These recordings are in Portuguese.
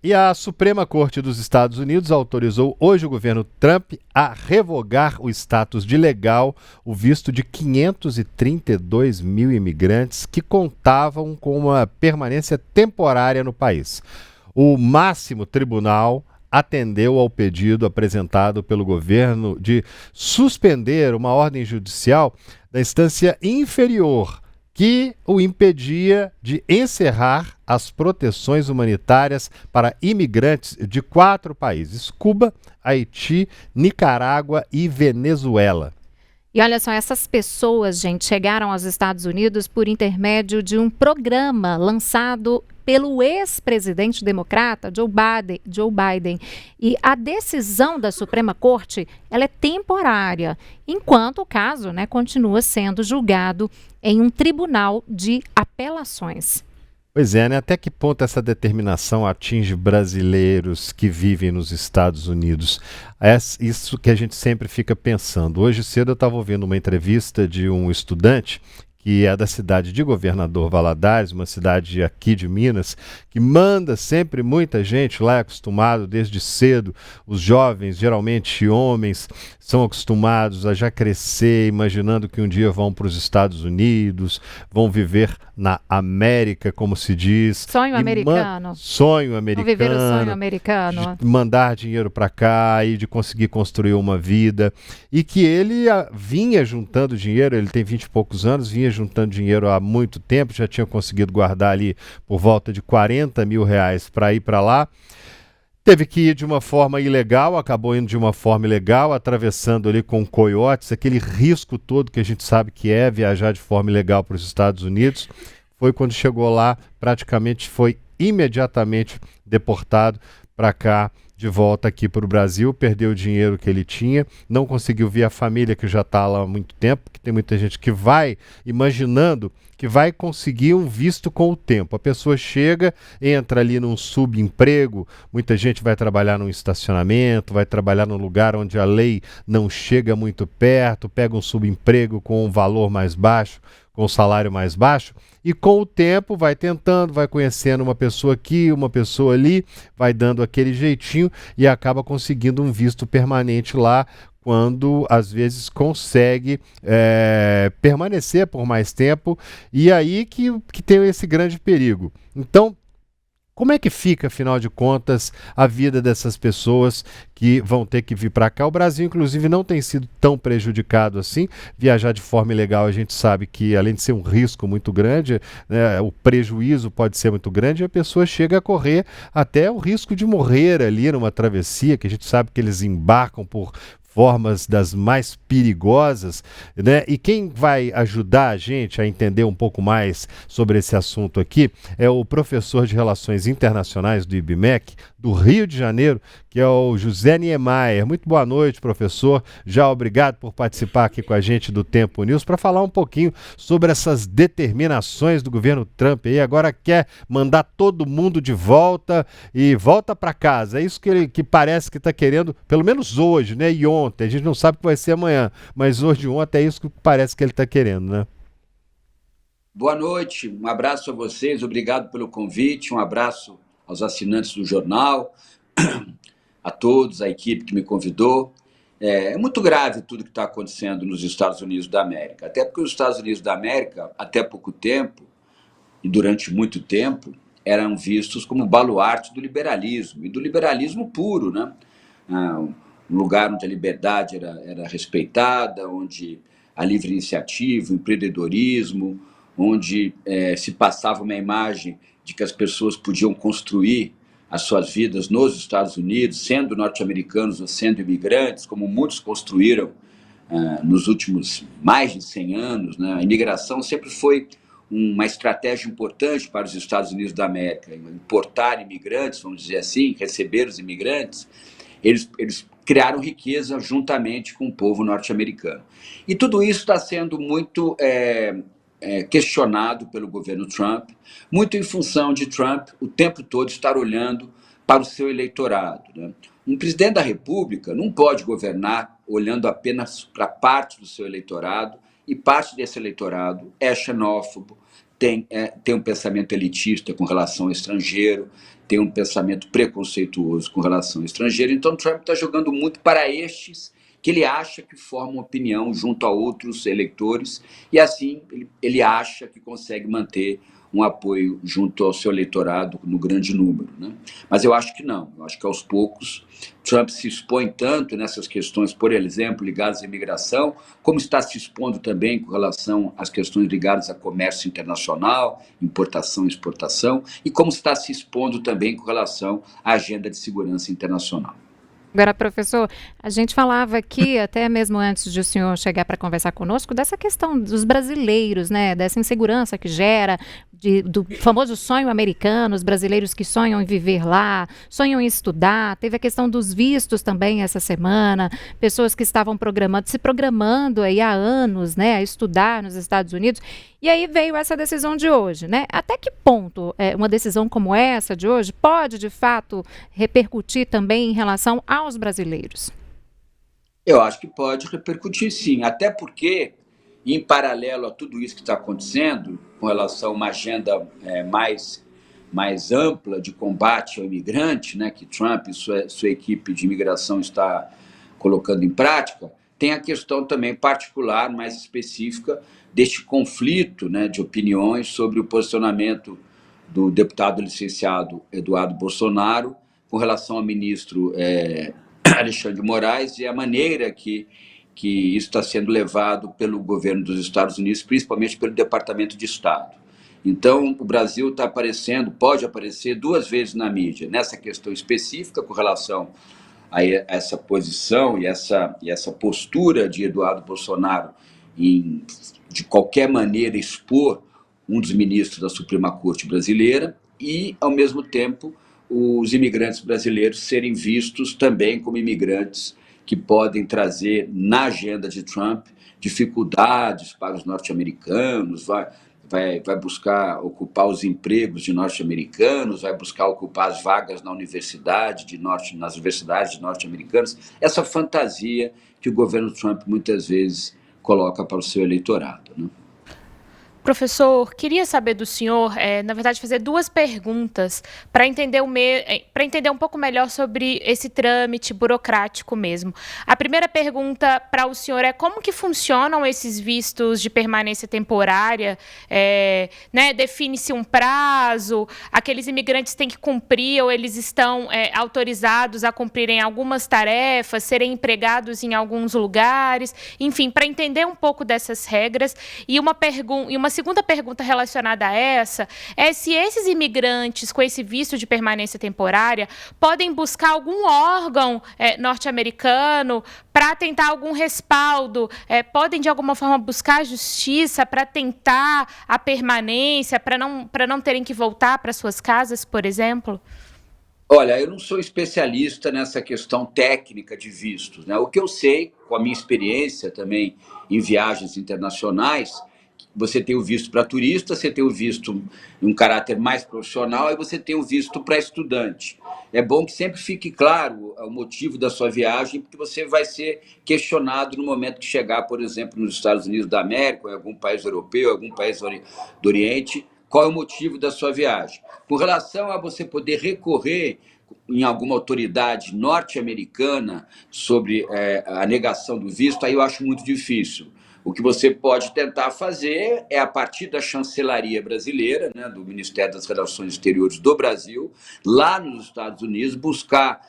E a Suprema Corte dos Estados Unidos autorizou hoje o governo Trump a revogar o status de legal, o visto de 532 mil imigrantes que contavam com uma permanência temporária no país. O máximo tribunal atendeu ao pedido apresentado pelo governo de suspender uma ordem judicial da instância inferior que o impedia de encerrar as proteções humanitárias para imigrantes de 4 países: Cuba, Haiti, Nicarágua e Venezuela. E olha só, essas pessoas, gente, chegaram aos Estados Unidos por intermédio de um programa lançado pelo ex-presidente democrata Joe Biden. E a decisão da Suprema Corte, ela é temporária, enquanto o caso, continua sendo julgado em um tribunal de apelações. Pois é, né? Até que ponto essa determinação atinge brasileiros que vivem nos Estados Unidos? É isso que a gente sempre fica pensando. Hoje cedo eu estava ouvindo uma entrevista de um estudante que é da cidade de Governador Valadares, uma cidade aqui de Minas, que manda sempre muita gente lá, é acostumado desde cedo. Os jovens, geralmente homens, são acostumados a já crescer, imaginando que um dia vão para os Estados Unidos, vão viver na América, como se diz. Sonho americano. Sonho americano. Vão viver o sonho americano. De mandar dinheiro para cá e de conseguir construir uma vida. E que ele vinha juntando dinheiro, ele tem 20 e poucos anos, vinha juntando dinheiro há muito tempo, já tinha conseguido guardar ali por volta de 40 mil reais para ir para lá. Teve que ir de uma forma ilegal, acabou indo de uma forma ilegal, atravessando ali com coiotes, aquele risco todo que a gente sabe que é viajar de forma ilegal para os Estados Unidos. Foi quando chegou lá, praticamente foi imediatamente deportado para cá, de volta aqui para o Brasil, perdeu o dinheiro que ele tinha, não conseguiu ver a família que já está lá há muito tempo, porque tem muita gente que vai imaginando que vai conseguir um visto com o tempo. A pessoa chega, entra ali num subemprego, muita gente vai trabalhar num estacionamento, vai trabalhar num lugar onde a lei não chega muito perto, pega um subemprego com um valor mais baixo, com um salário mais baixo, e com o tempo vai tentando, vai conhecendo uma pessoa aqui, uma pessoa ali, vai dando aquele jeitinho e acaba conseguindo um visto permanente lá, quando às vezes consegue permanecer por mais tempo, e aí que tem esse grande perigo. Então, como é que fica, afinal de contas, a vida dessas pessoas que vão ter que vir para cá? O Brasil, inclusive, não tem sido tão prejudicado assim. Viajar de forma ilegal, a gente sabe que, além de ser um risco muito grande, né, o prejuízo pode ser muito grande, e a pessoa chega a correr até o risco de morrer ali numa travessia, que a gente sabe que eles embarcam por formas das mais perigosas, né? E quem vai ajudar a gente a entender um pouco mais sobre esse assunto aqui é o professor de Relações Internacionais do IBMEC, do Rio de Janeiro, que é o José Niemeyer. Muito boa noite, professor. Já obrigado por participar aqui com a gente do Tempo News para falar um pouquinho sobre essas determinações do governo Trump aí. Agora quer mandar todo mundo de volta e volta para casa. É isso que parece que está querendo, pelo menos hoje, né? E ontem. A gente não sabe o que vai ser amanhã, mas hoje e ontem é isso que parece que ele está querendo, né? Boa noite, um abraço a vocês, obrigado pelo convite, um abraço aos assinantes do jornal, a todos, a equipe que me convidou. É muito grave tudo que está acontecendo nos Estados Unidos da América, até porque os Estados Unidos da América, até pouco tempo, e durante muito tempo, eram vistos como baluarte do liberalismo, e do liberalismo puro, né? Um lugar onde a liberdade era respeitada, onde a livre iniciativa, o empreendedorismo, onde se passava uma imagem de que as pessoas podiam construir as suas vidas nos Estados Unidos, sendo norte-americanos ou sendo imigrantes, como muitos construíram nos últimos mais de 100 anos. Né? A imigração sempre foi uma estratégia importante para os Estados Unidos da América, importar imigrantes, vamos dizer assim, receber os imigrantes. Eles criaram riqueza juntamente com o povo norte-americano. E tudo isso está sendo muito questionado pelo governo Trump, muito em função de Trump o tempo todo estar olhando para o seu eleitorado. Né? Um presidente da República não pode governar olhando apenas para parte do seu eleitorado, e parte desse eleitorado é xenófobo, tem um pensamento elitista com relação ao estrangeiro, tem um pensamento preconceituoso com relação ao estrangeiro. Então, Trump está jogando muito para estes que ele acha que formam opinião junto a outros eleitores, e assim ele acha que consegue manter um apoio junto ao seu eleitorado no grande número, né? Mas eu acho que não, eu acho que aos poucos Trump se expõe tanto nessas questões, por exemplo, ligadas à imigração, como está se expondo também com relação às questões ligadas a comércio internacional, importação e exportação, e como está se expondo também com relação à agenda de segurança internacional. Agora, professor, a gente falava aqui, até mesmo antes de o senhor chegar para conversar conosco, dessa questão dos brasileiros, né? Dessa insegurança que gera, do famoso sonho americano, os brasileiros que sonham em viver lá, sonham em estudar. Teve a questão dos vistos também essa semana, pessoas que estavam se programando aí há anos, né, a estudar nos Estados Unidos. E aí veio essa decisão de hoje, né? Até que ponto uma decisão como essa de hoje pode, de fato, repercutir também em relação aos brasileiros? Eu acho que pode repercutir, sim, até porque, em paralelo a tudo isso que está acontecendo, com relação a uma agenda mais ampla de combate ao imigrante, né, que Trump e sua equipe de imigração está colocando em prática, tem a questão também particular, mais específica, deste conflito, né, de opiniões sobre o posicionamento do deputado licenciado Eduardo Bolsonaro com relação ao ministro Alexandre de Moraes e a maneira que isso está sendo levado pelo governo dos Estados Unidos, principalmente pelo Departamento de Estado. Então, o Brasil pode aparecer duas vezes na mídia, nessa questão específica com relação a essa posição e essa postura de Eduardo Bolsonaro em, de qualquer maneira, expor um dos ministros da Suprema Corte brasileira e, ao mesmo tempo, os imigrantes brasileiros serem vistos também como imigrantes que podem trazer, na agenda de Trump, dificuldades para os norte-americanos, vai buscar ocupar os empregos de norte-americanos, vai buscar ocupar as vagas nas universidades norte-americanas, essa fantasia que o governo Trump muitas vezes coloca para o seu eleitorado, né? Professor, queria saber do senhor, na verdade, fazer duas perguntas para entender um pouco melhor sobre esse trâmite burocrático mesmo. A primeira pergunta para o senhor é como que funcionam esses vistos de permanência temporária? Né, define-se um prazo, aqueles imigrantes têm que cumprir ou eles estão autorizados a cumprirem algumas tarefas, serem empregados em alguns lugares, enfim, para entender um pouco dessas regras. E uma segunda pergunta relacionada a essa é se esses imigrantes com esse visto de permanência temporária podem buscar algum órgão norte-americano para tentar algum respaldo, podem de alguma forma buscar a justiça para tentar a permanência, para não terem que voltar para suas casas, por exemplo? Olha, eu não sou especialista nessa questão técnica de vistos, né? O que eu sei, com a minha experiência também em viagens internacionais, você tem o visto para turista, você tem o visto em um caráter mais profissional e você tem o visto para estudante. É bom que sempre fique claro o motivo da sua viagem, porque você vai ser questionado no momento que chegar, por exemplo, nos Estados Unidos da América, ou em algum país europeu, algum país do Oriente, qual é o motivo da sua viagem. Com relação a você poder recorrer em alguma autoridade norte-americana sobre a negação do visto, aí eu acho muito difícil. O que você pode tentar fazer é, a partir da chancelaria brasileira, né, do Ministério das Relações Exteriores do Brasil, lá nos Estados Unidos, buscar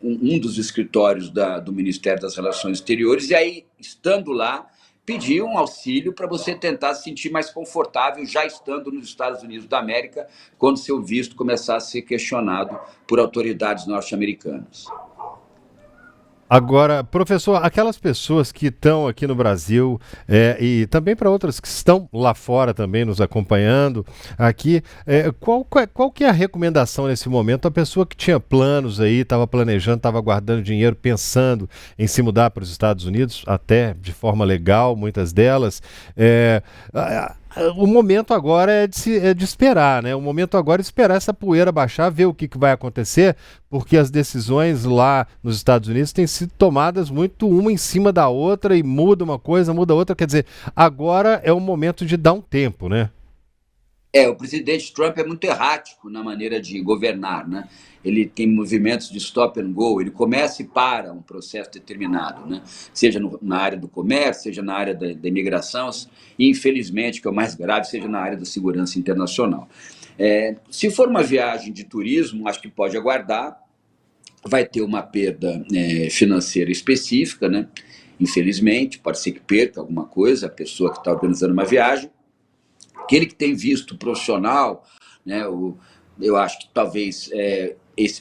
um dos escritórios do Ministério das Relações Exteriores e aí, estando lá, pedir um auxílio para você tentar se sentir mais confortável já estando nos Estados Unidos da América, quando seu visto começar a ser questionado por autoridades norte-americanas. Agora, professor, aquelas pessoas que estão aqui no Brasil e também para outras que estão lá fora também nos acompanhando aqui, qual que é a recomendação nesse momento? A pessoa que tinha planos aí, estava planejando, estava guardando dinheiro, pensando em se mudar para os Estados Unidos, até de forma legal, muitas delas, o momento agora é de esperar, né? O momento agora é esperar essa poeira baixar, ver o que vai acontecer, porque as decisões lá nos Estados Unidos têm sido tomadas muito uma em cima da outra e muda uma coisa, muda outra. Quer dizer, agora é o momento de dar um tempo, né? O presidente Trump é muito errático na maneira de governar, né? Ele tem movimentos de stop and go, ele começa e para um processo determinado, né? Seja na área do comércio, seja na área da imigração, e infelizmente, que é o mais grave, seja na área da segurança internacional. Se for uma viagem de turismo, acho que pode aguardar, vai ter uma perda financeira específica, né? Infelizmente, pode ser que perca alguma coisa, a pessoa que está organizando uma viagem. Aquele que tem visto profissional, né, eu acho que talvez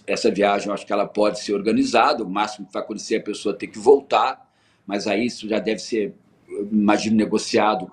essa viagem, eu acho que ela pode ser organizada, o máximo que vai acontecer é a pessoa ter que voltar, mas aí isso já deve ser, imagino, negociado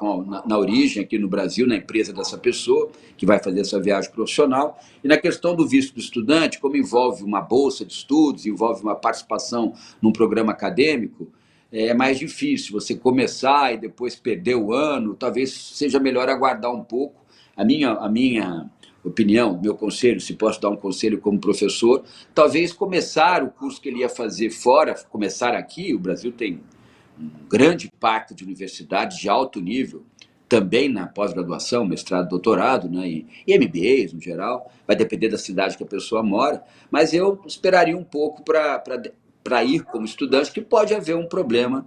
na origem, aqui no Brasil, na empresa dessa pessoa, que vai fazer essa viagem profissional. E na questão do visto do estudante, como envolve uma bolsa de estudos, envolve uma participação num programa acadêmico, é mais difícil você começar e depois perder o ano, talvez seja melhor aguardar um pouco. A minha opinião, meu conselho, se posso dar um conselho como professor, talvez começar o curso que ele ia fazer fora, começar aqui. O Brasil tem um grande parque de universidades de alto nível, também na pós-graduação, mestrado, doutorado, né, e MBAs no geral, vai depender da cidade que a pessoa mora, mas eu esperaria um pouco para ir como estudante, que pode haver um problema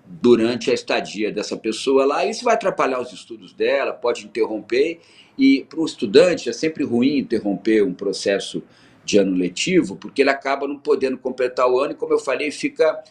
durante a estadia dessa pessoa lá, isso vai atrapalhar os estudos dela, pode interromper, e para o estudante é sempre ruim interromper um processo de ano letivo, porque ele acaba não podendo completar o ano e, como eu falei, fica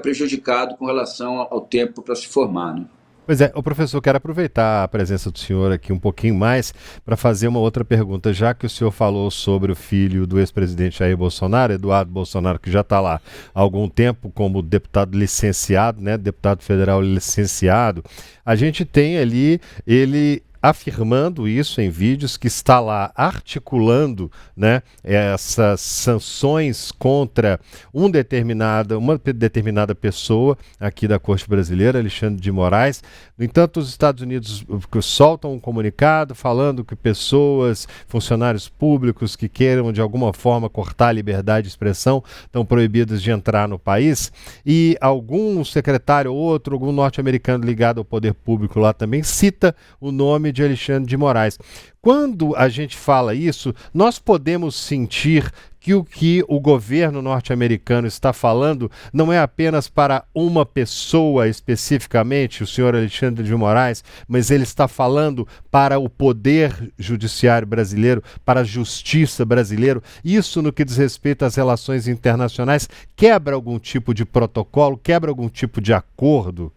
prejudicado com relação ao tempo para se formar, né? Pois é, o professor, quero aproveitar a presença do senhor aqui um pouquinho mais para fazer uma outra pergunta, já que o senhor falou sobre o filho do ex-presidente Jair Bolsonaro, Eduardo Bolsonaro, que já está lá há algum tempo como deputado licenciado, né, deputado federal licenciado. A gente tem ali ele afirmando isso em vídeos, que está lá articulando, né, essas sanções contra uma determinada pessoa aqui da Corte Brasileira, Alexandre de Moraes. No entanto, os Estados Unidos soltam um comunicado falando que pessoas, funcionários públicos que queiram de alguma forma cortar a liberdade de expressão estão proibidos de entrar no país, e algum secretário ou outro, algum norte-americano ligado ao poder público lá também cita o nome de Alexandre de Moraes. Quando a gente fala isso, nós podemos sentir que o governo norte-americano está falando não é apenas para uma pessoa especificamente, o senhor Alexandre de Moraes, mas ele está falando para o poder judiciário brasileiro, para a justiça brasileira. Isso, no que diz respeito às relações internacionais, quebra algum tipo de protocolo, quebra algum tipo de acordo?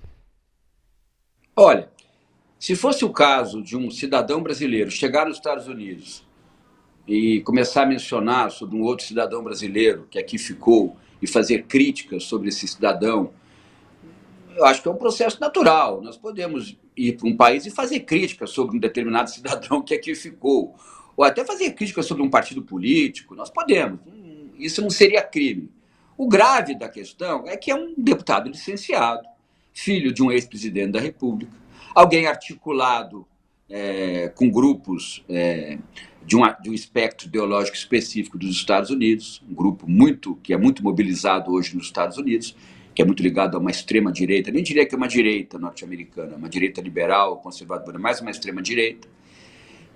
Olha, se fosse o caso de um cidadão brasileiro chegar nos Estados Unidos e começar a mencionar sobre um outro cidadão brasileiro que aqui ficou e fazer críticas sobre esse cidadão, eu acho que é um processo natural. Nós podemos ir para um país e fazer críticas sobre um determinado cidadão que aqui ficou, ou até fazer críticas sobre um partido político. Nós podemos. Isso não seria crime. O grave da questão é que é um deputado licenciado, filho de um ex-presidente da República, alguém articulado com grupos de um espectro ideológico específico dos Estados Unidos, um grupo que é muito mobilizado hoje nos Estados Unidos, que é muito ligado a uma extrema-direita, nem diria que é uma direita norte-americana, uma direita liberal, conservadora, mais uma extrema-direita.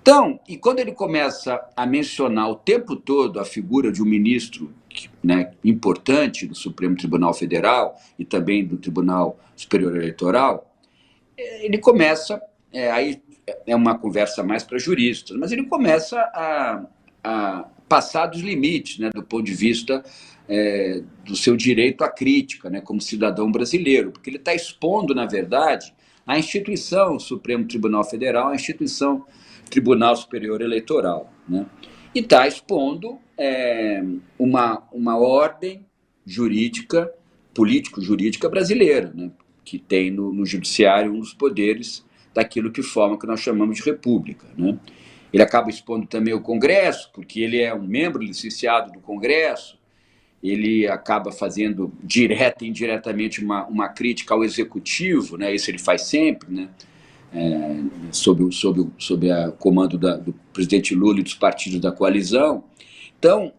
Então, e quando ele começa a mencionar o tempo todo a figura de um ministro, né, importante do Supremo Tribunal Federal e também do Tribunal Superior Eleitoral, ele começa, aí é uma conversa mais para juristas, mas ele começa a passar dos limites, né, do ponto de vista do seu direito à crítica, né, como cidadão brasileiro, porque ele está expondo, na verdade, a instituição Supremo Tribunal Federal, a instituição Tribunal Superior Eleitoral, né, e está expondo uma ordem jurídica, político-jurídica brasileira, né, que tem no judiciário um dos poderes daquilo que forma que nós chamamos de república, né? Ele acaba expondo também o Congresso, porque ele é um membro licenciado do Congresso, ele acaba fazendo direta e indiretamente uma crítica ao Executivo, né? Isso ele faz sempre, né? Sob o comando do presidente Lula e dos partidos da coalizão. Então,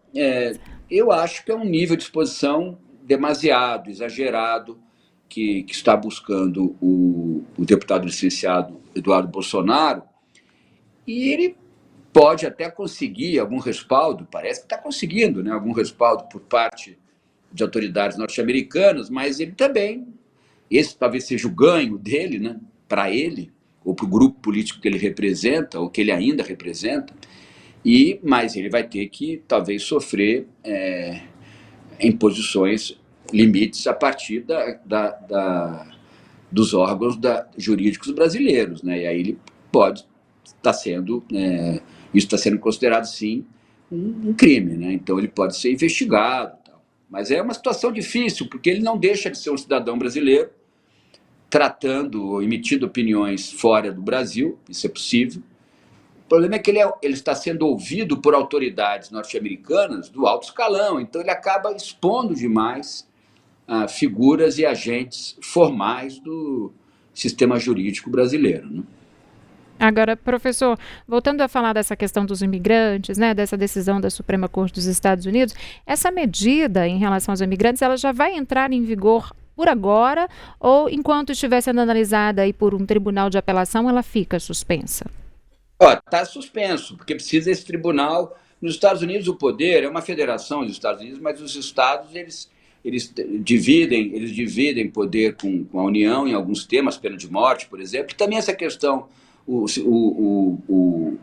eu acho que é um nível de exposição demasiado, exagerado, que está buscando o deputado licenciado Eduardo Bolsonaro, e ele pode até conseguir algum respaldo, parece que está conseguindo, né, algum respaldo por parte de autoridades norte-americanas, mas ele também, esse talvez seja o ganho dele, né, para ele, ou para o grupo político que ele representa, ou que ele ainda representa, mas ele vai ter que talvez sofrer imposições, limites a partir dos órgãos jurídicos brasileiros, né? E aí ele pode estar sendo, isso está sendo considerado sim um crime, né? Então ele pode ser investigado, tal. Mas é uma situação difícil, porque ele não deixa de ser um cidadão brasileiro, tratando ou emitindo opiniões fora do Brasil, isso é possível. O problema é que ele está sendo ouvido por autoridades norte-americanas do alto escalão, então ele acaba expondo demais figuras e agentes formais do sistema jurídico brasileiro, né? Agora, professor, voltando a falar dessa questão dos imigrantes, né, dessa decisão da Suprema Corte dos Estados Unidos, essa medida em relação aos imigrantes, ela já vai entrar em vigor por agora ou enquanto estiver sendo analisada aí por um tribunal de apelação, ela fica suspensa? Está suspenso, porque precisa esse tribunal. Nos Estados Unidos o poder é uma federação dos Estados Unidos, mas os estados eles dividem poder com a União em alguns temas, pena de morte, por exemplo, e também essa questão, o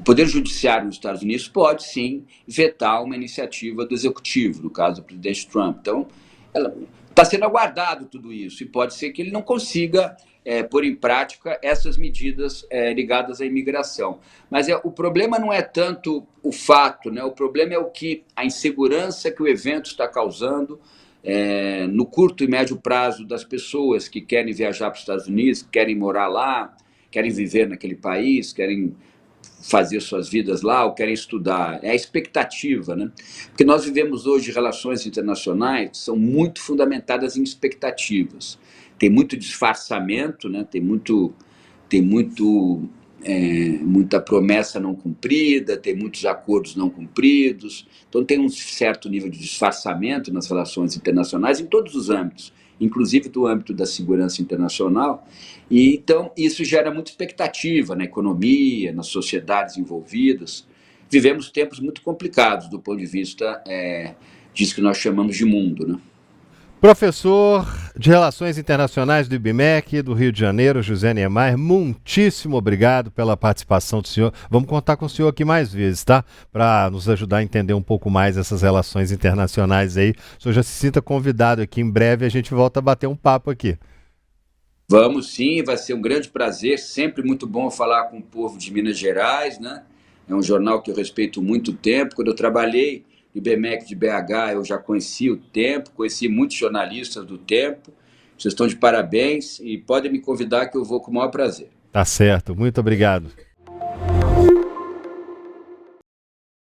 Poder Judiciário nos Estados Unidos pode sim vetar uma iniciativa do Executivo, no caso do presidente Trump. Então, está sendo aguardado tudo isso, e pode ser que ele não consiga pôr em prática essas medidas ligadas à imigração. Mas o problema não é tanto o fato, né? O problema é a insegurança que o evento está causando no curto e médio prazo das pessoas que querem viajar para os Estados Unidos, que querem morar lá, querem viver naquele país, querem fazer suas vidas lá ou querem estudar. É a expectativa, né? Porque nós vivemos hoje relações internacionais que são muito fundamentadas em expectativas. Tem muito disfarçamento, né? Tem muita promessa não cumprida, tem muitos acordos não cumpridos. Então tem um certo nível de disfarçamento nas relações internacionais em todos os âmbitos, inclusive do âmbito da segurança internacional. E então isso gera muita expectativa na economia, nas sociedades envolvidas. Vivemos tempos muito complicados do ponto de vista disso que nós chamamos de mundo, né? Professor de Relações Internacionais do IBMEC, do Rio de Janeiro, José Niemeyer, muitíssimo obrigado pela participação do senhor. Vamos contar com o senhor aqui mais vezes, tá? Para nos ajudar a entender um pouco mais essas relações internacionais aí. O senhor já se sinta convidado aqui, em breve a gente volta a bater um papo aqui. Vamos sim, vai ser um grande prazer, sempre muito bom falar com o povo de Minas Gerais, né? É um jornal que eu respeito muito tempo. Quando eu trabalhei no IBMEC de BH, eu já conheci o Tempo, conheci muitos jornalistas do Tempo. Vocês estão de parabéns e podem me convidar que eu vou com o maior prazer. Tá certo, muito obrigado.